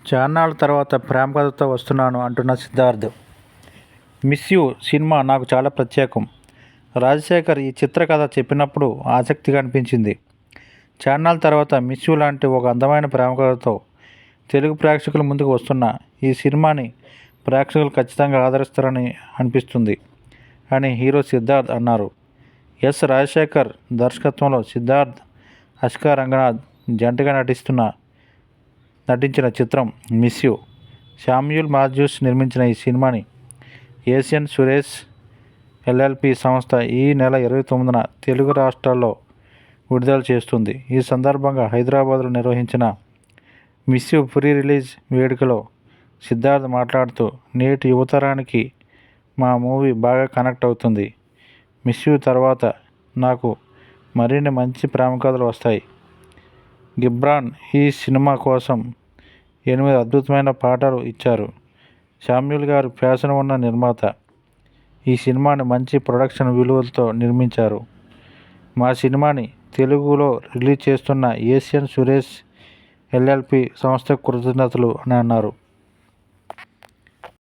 చాన్నాళ్ళ తర్వాత ప్రేమ కథతో వస్తున్నాను అంటున్న సిద్ధార్థ్. మిస్ యూ సినిమా నాకు చాలా ప్రత్యేకం. రాజశేఖర్ ఈ చిత్రకథ చెప్పినప్పుడు ఆసక్తిగా అనిపించింది. చాన్నాళ్ళ తర్వాత మిస్ యూ లాంటి ఒక అందమైన ప్రేమ కథతో తెలుగు ప్రేక్షకుల ముందుకు వస్తున్న ఈ సినిమాని ప్రేక్షకులు ఖచ్చితంగా ఆదరిస్తారని అనిపిస్తుంది అని హీరో సిద్ధార్థ్ అన్నారు. ఎస్ రాజశేఖర్ దర్శకత్వంలో సిద్ధార్థ్, అష్కా రంగనాథ్ జంటగా నటించిన చిత్రం మిస్ యూ. శామ్యూల్ మాథ్యూస్ నిర్మించిన ఈ సినిమాని ఏషియన్ సురేష్ ఎల్ఎల్పి సంస్థ ఈ నెల 29న తెలుగు రాష్ట్రాల్లో విడుదల చేస్తుంది. ఈ సందర్భంగా హైదరాబాద్లో నిర్వహించిన మిస్ యూ ప్రీ రిలీజ్ వేడుకలో సిద్ధార్థ్ మాట్లాడుతూ, నేటి యువతరానికి మా మూవీ బాగా కనెక్ట్ అవుతుంది. మిస్ యూ తర్వాత నాకు మరిన్ని మంచి ప్రేమ కథలు వస్తాయి. గిబ్రాన్ ఈ సినిమా కోసం 8 అద్భుతమైన పాటలు ఇచ్చారు. శామ్యూల్ గారు ప్యాషన్ ఉన్న నిర్మాత. ఈ సినిమాని మంచి ప్రొడక్షన్ విలువలతో నిర్మించారు. మా సినిమాని తెలుగులో రిలీజ్ చేస్తున్న ఏషియన్ సురేష్ ఎల్ఎల్పి సంస్థకు కృతజ్ఞతలు అని అన్నారు.